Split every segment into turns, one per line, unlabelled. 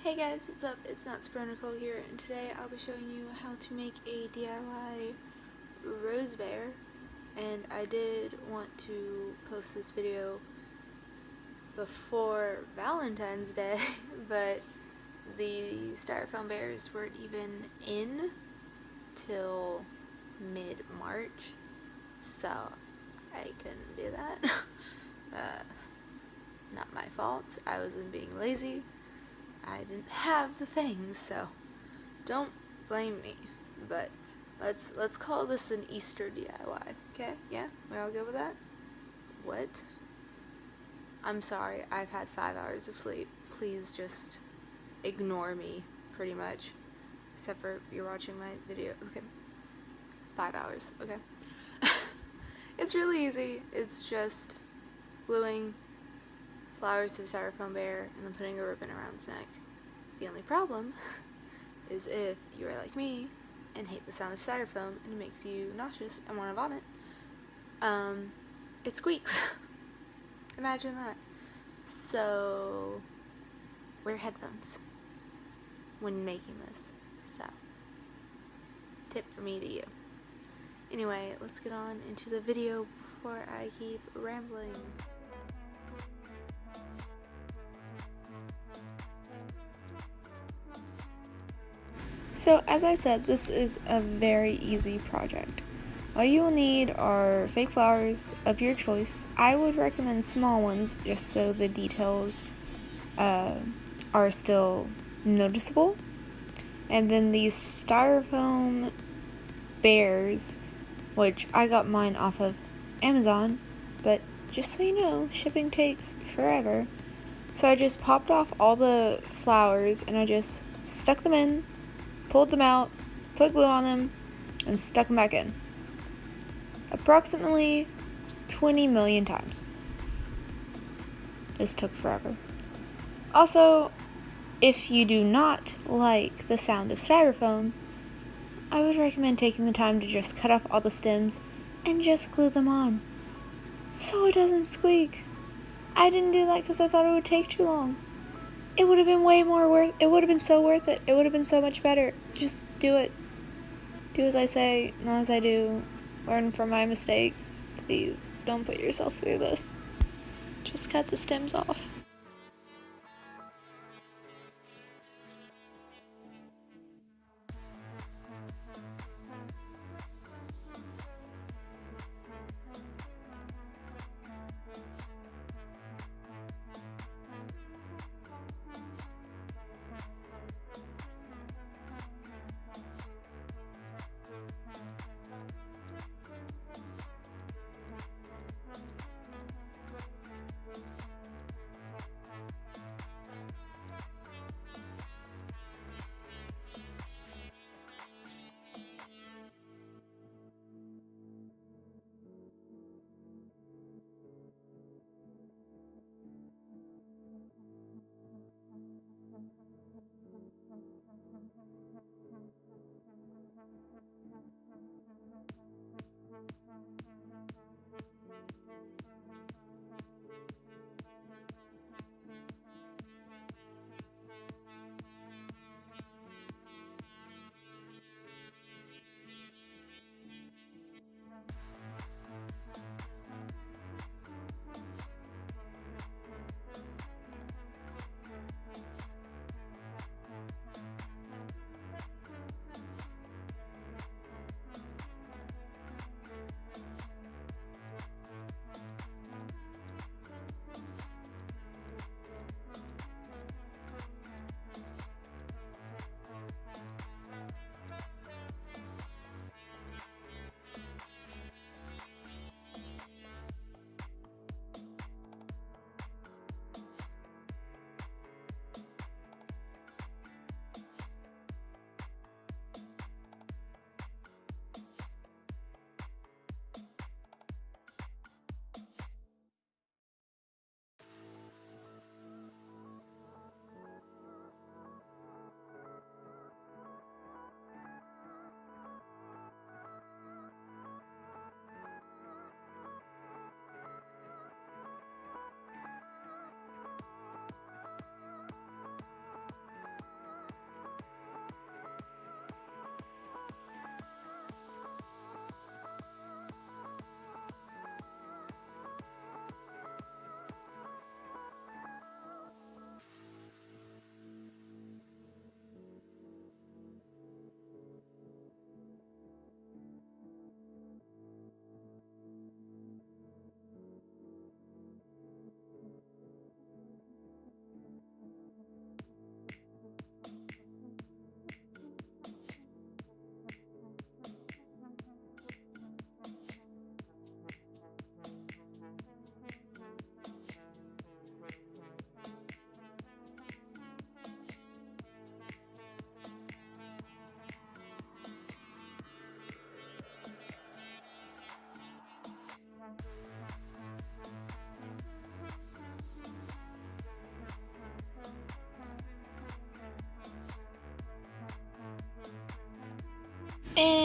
Hey guys, what's up? It's Nicole here, and today I'll be showing you how to make a DIY rose bear. And I did want to post this video before Valentine's Day, but the styrofoam bears weren't even in till mid-March, so I couldn't do that. Not my fault. I wasn't being lazy. I didn't have the things, so don't blame me. But let's call this an Easter DIY, okay? Yeah? We all good with that? What? I'm sorry, I've had 5 hours of sleep. Please just ignore me, pretty much. Except for you're watching my video. Okay. 5 hours, okay? It's really easy. It's just gluing flowers to a styrofoam bear and then putting a ribbon around its neck. The only problem is if you are like me and hate the sound of styrofoam and it makes you nauseous and want to vomit, it squeaks. Imagine that. So wear headphones when making this. So tip from me to you. Anyway, let's get on into the video before I keep rambling. So as I said, this is a very easy project. All you will need are fake flowers of your choice. I would recommend small ones just so the details are still noticeable. And then these styrofoam bears, which I got mine off of Amazon, but just so you know, shipping takes forever. So I just popped off all the flowers and I just stuck them in, pulled them out, put glue on them, and stuck them back in. Approximately 20 million times. This took forever. Also, if you do not like the sound of styrofoam, I would recommend taking the time to just cut off all the stems and just glue them on, so it doesn't squeak. I didn't do that because I thought it would take too long. It would have been it would have been so worth it. It would have been so much better. Just do it. Do as I say, not as I do. Learn from my mistakes. Please, don't put yourself through this. Just cut the stems off.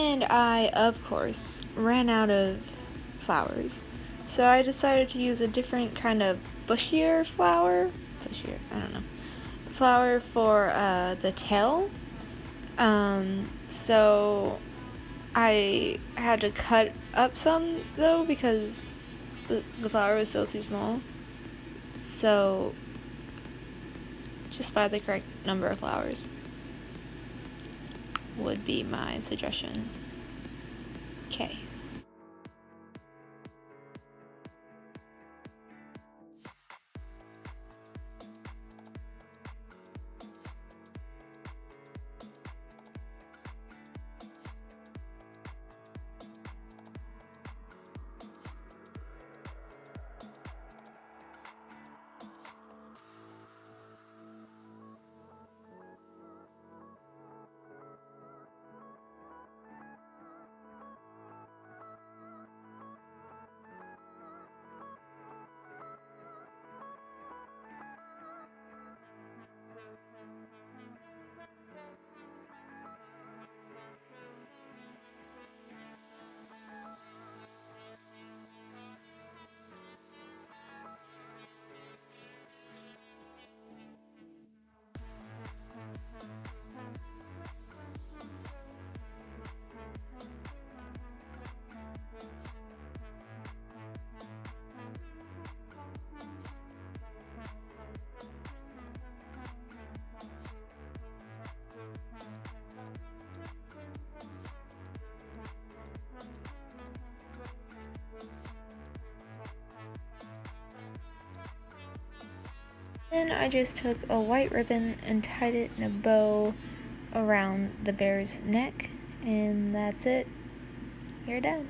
And I, of course, ran out of flowers. So I decided to use a different kind of bushier flower. Bushier, I don't know. Flower for the tail. So I had to cut up some though because the flower was still too small. So just buy the correct number of flowers would be my suggestion. Okay. Then I just took a white ribbon and tied it in a bow around the bear's neck, and that's it. You're done.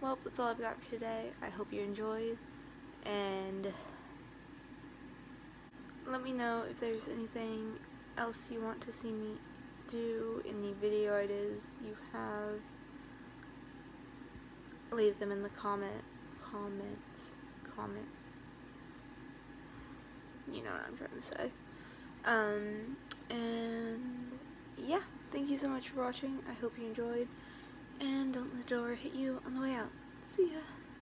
Well, that's all I've got for today. I hope you enjoyed, and let me know if there's anything else you want to see me do in the video ideas you have. Leave them in the comments. You know what I'm trying to say. And yeah, thank you so much for watching. I hope you enjoyed, and don't let the door hit you on the way out. See ya.